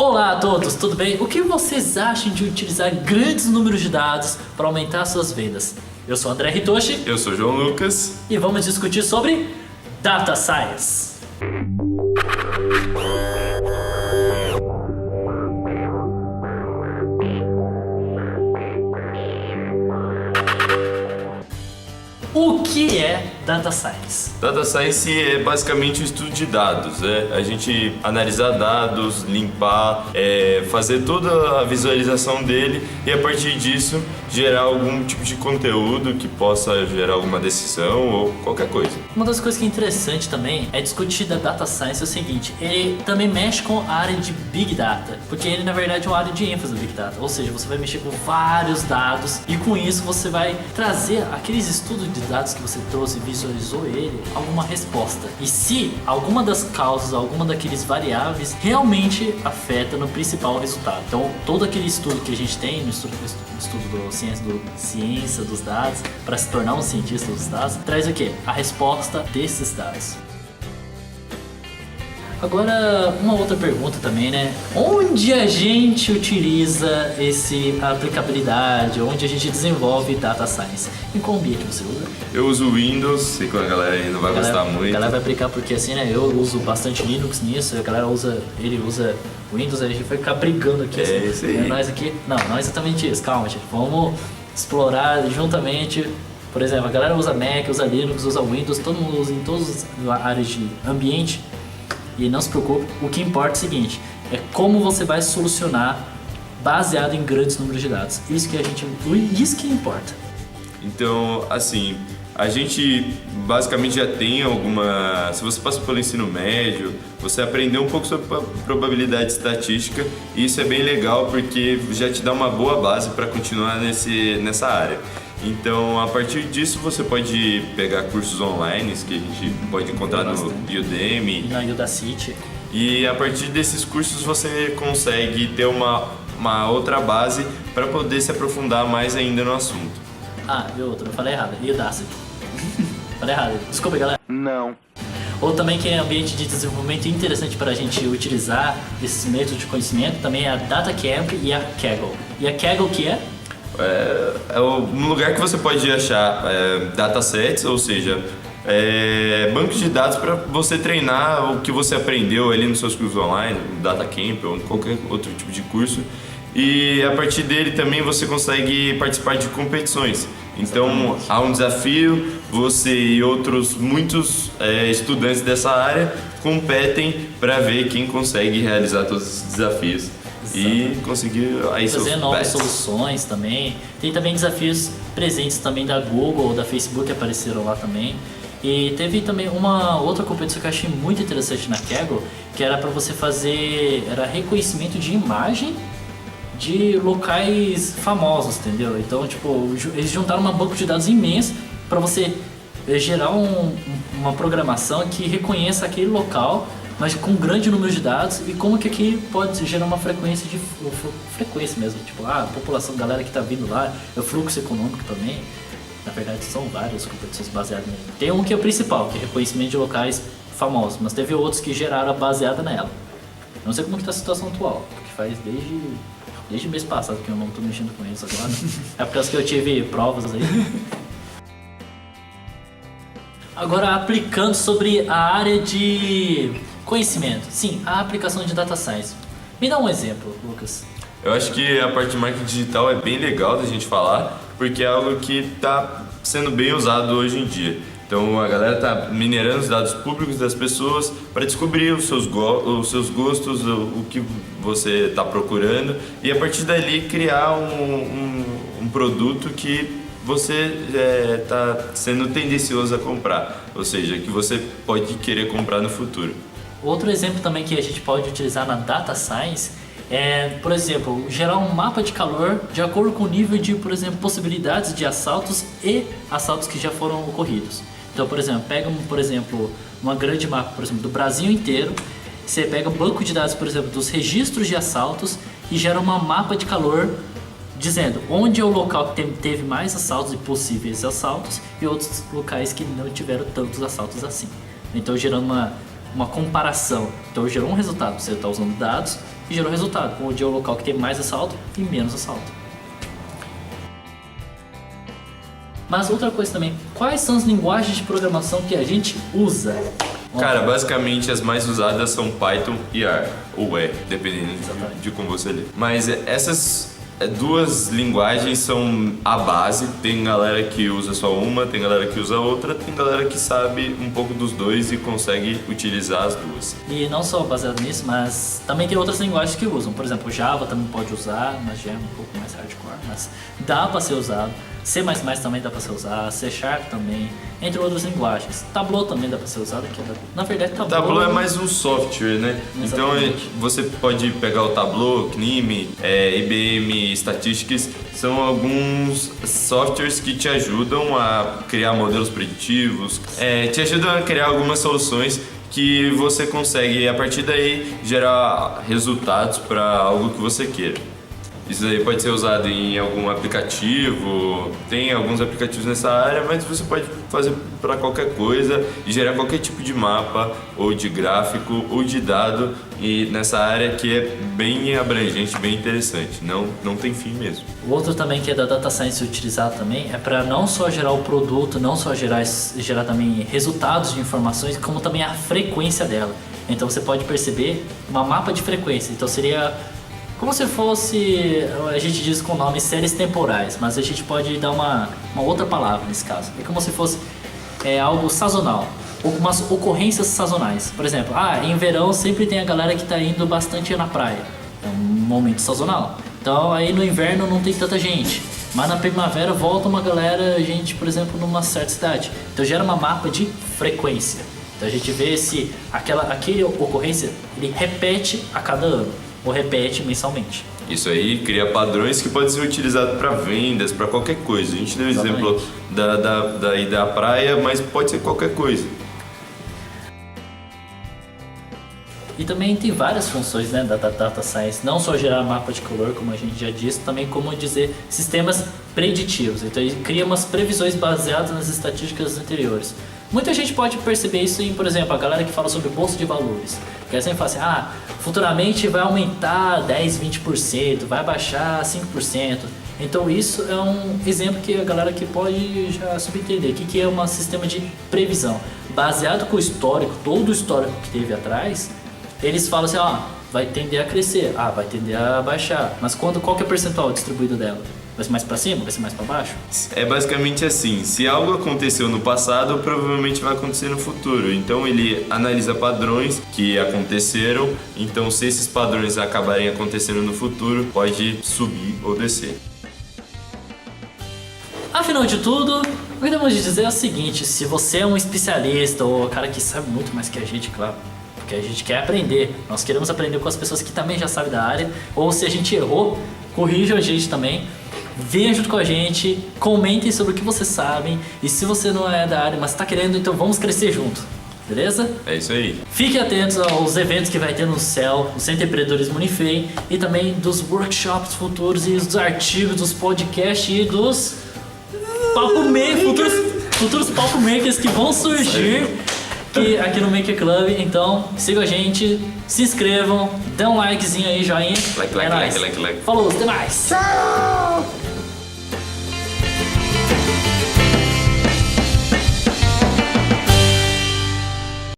Olá a todos, tudo bem? O que vocês acham de utilizar grandes números de dados para aumentar suas vendas? Eu sou André Hitoshi. Eu sou João Lucas. E vamos discutir sobre Data Science. O que é Data Science? Data Science é basicamente o estudo de dados, a gente analisar dados, limpar, fazer toda a visualização dele e a partir disso gerar algum tipo de conteúdo que possa gerar alguma decisão ou qualquer coisa. Uma das coisas que é interessante também é discutir da Data Science é o seguinte, ele também mexe com a área de Big Data, porque ele na verdade é uma área de ênfase do Big Data, ou seja, você vai mexer com vários dados e com isso você vai trazer aqueles estudos de dados que você trouxe e visualizou ele, alguma resposta. E se alguma das causas, alguma daqueles variáveis realmente afeta no principal resultado. Então, todo aquele estudo que a gente tem no estudo ciência dos dados, para se tornar um cientista dos dados, traz o quê? A resposta desses dados. Agora, uma outra pergunta também, né? Onde a gente utiliza essa aplicabilidade, onde a gente desenvolve Data Science? Em qual ambiente você usa? Eu uso Windows, sei que a galera aí não vai gostar muito. A galera vai aplicar porque assim, né? Eu uso bastante Linux nisso, a galera usa Windows, a gente vai ficar brigando aqui. Isso aí. Nós aqui, não é exatamente isso, calma, gente. Vamos explorar juntamente. Por exemplo, a galera usa Mac, usa Linux, usa Windows, todo mundo usa em todas as áreas de ambiente. E não se preocupe, o que importa é o seguinte, é como você vai solucionar baseado em grandes números de dados. Isso que importa. Então, assim, a gente basicamente já tem alguma... Se você passou pelo ensino médio, você aprendeu um pouco sobre probabilidade estatística e isso é bem legal porque já te dá uma boa base para continuar nessa área. Então, a partir disso, você pode pegar cursos online que a gente pode encontrar no Udemy. E na Udacity. E a partir desses cursos você consegue ter uma outra base para poder se aprofundar mais ainda no assunto. E outra, eu falei errado, Udacity. Falei errado, desculpa galera. Não. Ou também que é ambiente de desenvolvimento interessante para a gente utilizar esses métodos de conhecimento, também é a DataCamp e a Kaggle. E a Kaggle o que é? É um lugar que você pode achar datasets, ou seja, bancos de dados para você treinar o que você aprendeu ali nos seus cursos online, no DataCamp ou em qualquer outro tipo de curso. E a partir dele também você consegue participar de competições. Então há um desafio, você e muitos estudantes dessa área competem para ver quem consegue realizar todos esses desafios. E conseguir aí fazer novas soluções também. Tem também desafios presentes também da Google ou da Facebook que apareceram lá também. E teve também uma outra competição que eu achei muito interessante na Kaggle, que era para você fazer reconhecimento de imagem de locais famosos, entendeu? Então, tipo, eles juntaram um banco de dados imenso para você gerar uma programação que reconheça aquele local, mas com um grande número de dados e como que aqui pode gerar uma frequência mesmo, tipo, a população, a galera que está vindo lá, o fluxo econômico também. Na verdade são várias competições baseadas nele. Tem um que é o principal, que é reconhecimento de locais famosos, mas teve outros que geraram baseada nela. Não sei como que está a situação atual, porque faz desde o mês passado que eu não estou mexendo com eles agora. É por causa que eu tive provas aí. Agora aplicando sobre a área de conhecimento. Sim, a aplicação de Data Science. Me dá um exemplo, Lucas. Eu acho que a parte de marketing digital é bem legal da gente falar, porque é algo que está sendo bem usado hoje em dia. Então a galera está minerando os dados públicos das pessoas para descobrir os seus gostos, o que você está procurando e a partir dali criar um produto que você está sendo tendencioso a comprar, ou seja, que você pode querer comprar no futuro. Outro exemplo também que a gente pode utilizar na Data Science é, por exemplo, gerar um mapa de calor de acordo com o nível de, por exemplo, possibilidades de assaltos e assaltos que já foram ocorridos. Então, por exemplo, pega uma grande mapa, por exemplo, do Brasil inteiro, você pega um banco de dados, por exemplo, dos registros de assaltos e gera uma mapa de calor dizendo onde é o local que teve mais assaltos e possíveis assaltos e outros locais que não tiveram tantos assaltos assim. Então, gerando uma uma comparação. Então gerou um resultado, você está usando dados e gerou resultado. Com o dia local que tem mais assalto e menos assalto. Mas outra coisa também, quais são as linguagens de programação que a gente usa? Cara, basicamente as mais usadas são Python e R, ou R, dependendo de como você lê. Mas essas duas linguagens são a base. Tem galera que usa só uma, tem galera que usa outra, tem galera que sabe um pouco dos dois e consegue utilizar as duas. E não só baseado nisso, mas também tem outras linguagens que usam. Por exemplo, Java também pode usar, mas já é um pouco mais hardcore, mas dá para ser usado. C++ também dá para ser usado, C# também, entre outras linguagens. Tableau também dá para ser usado, que na verdade Tableau é mais um software, né? Exatamente. Então você pode pegar o Tableau, CNIME, IBM Statistics, são alguns softwares que te ajudam a criar modelos preditivos, te ajudam a criar algumas soluções que você consegue, a partir daí, gerar resultados para algo que você queira. Isso aí pode ser usado em algum aplicativo, tem alguns aplicativos nessa área, mas você pode fazer para qualquer coisa e gerar qualquer tipo de mapa, ou de gráfico, ou de dado, e nessa área que é bem abrangente, bem interessante, não tem fim mesmo. O outro também que é da Data Science utilizado também é para não só gerar o produto, não só gerar também resultados de informações, como também a frequência dela. Então você pode perceber uma mapa de frequência, então seria como se fosse, a gente diz com o nome séries temporais, mas a gente pode dar uma outra palavra nesse caso. É como se fosse algo sazonal, ou umas ocorrências sazonais. Por exemplo, em verão sempre tem a galera que está indo bastante na praia. É um momento sazonal. Então aí no inverno não tem tanta gente. Mas na primavera volta uma galera, gente, por exemplo, numa certa cidade. Então gera uma mapa de frequência. Então a gente vê se aquele ocorrência ele repete a cada ano. Ou repete mensalmente. Isso aí cria padrões que podem ser utilizados para vendas, para qualquer coisa. A gente deu o exemplo da praia, mas pode ser qualquer coisa. E também tem várias funções, né, da Data Science, não só gerar mapa de calor, como a gente já disse, também como dizer sistemas preditivos. Então ele cria umas previsões baseadas nas estatísticas anteriores. Muita gente pode perceber isso em, por exemplo, a galera que fala sobre bolsa de valores. Que é sempre fala assim, futuramente vai aumentar 10, 20%, vai baixar 5%. Então isso é um exemplo que a galera que pode já subentender. O que é um sistema de previsão? Baseado com o histórico, todo o histórico que teve atrás, eles falam assim, vai tender a crescer, vai tender a baixar. Mas qual que é o percentual distribuído dela? Vai ser mais para cima? Vai ser mais para baixo? É basicamente assim, se algo aconteceu no passado, provavelmente vai acontecer no futuro. Então ele analisa padrões que aconteceram, então se esses padrões acabarem acontecendo no futuro, pode subir ou descer. Afinal de tudo, o que temos de dizer é o seguinte, se você é um especialista ou um cara que sabe muito mais que a gente, claro, porque a gente quer aprender, nós queremos aprender com as pessoas que também já sabem da área, ou se a gente errou, corrija a gente também. Venha junto com a gente, comentem sobre o que vocês sabem e se você não é da área, mas está querendo, então vamos crescer junto, beleza? É isso aí. Fiquem atentos aos eventos que vai ter no CEL, no Centro de Empreendedorismo Unifei e também dos workshops futuros e dos artigos, dos podcasts e dos futuros Papo Makers que vão surgir aqui no Maker Club. Então sigam a gente, se inscrevam, dê um likezinho aí, joinha. Like. Falou, até mais! Tchau!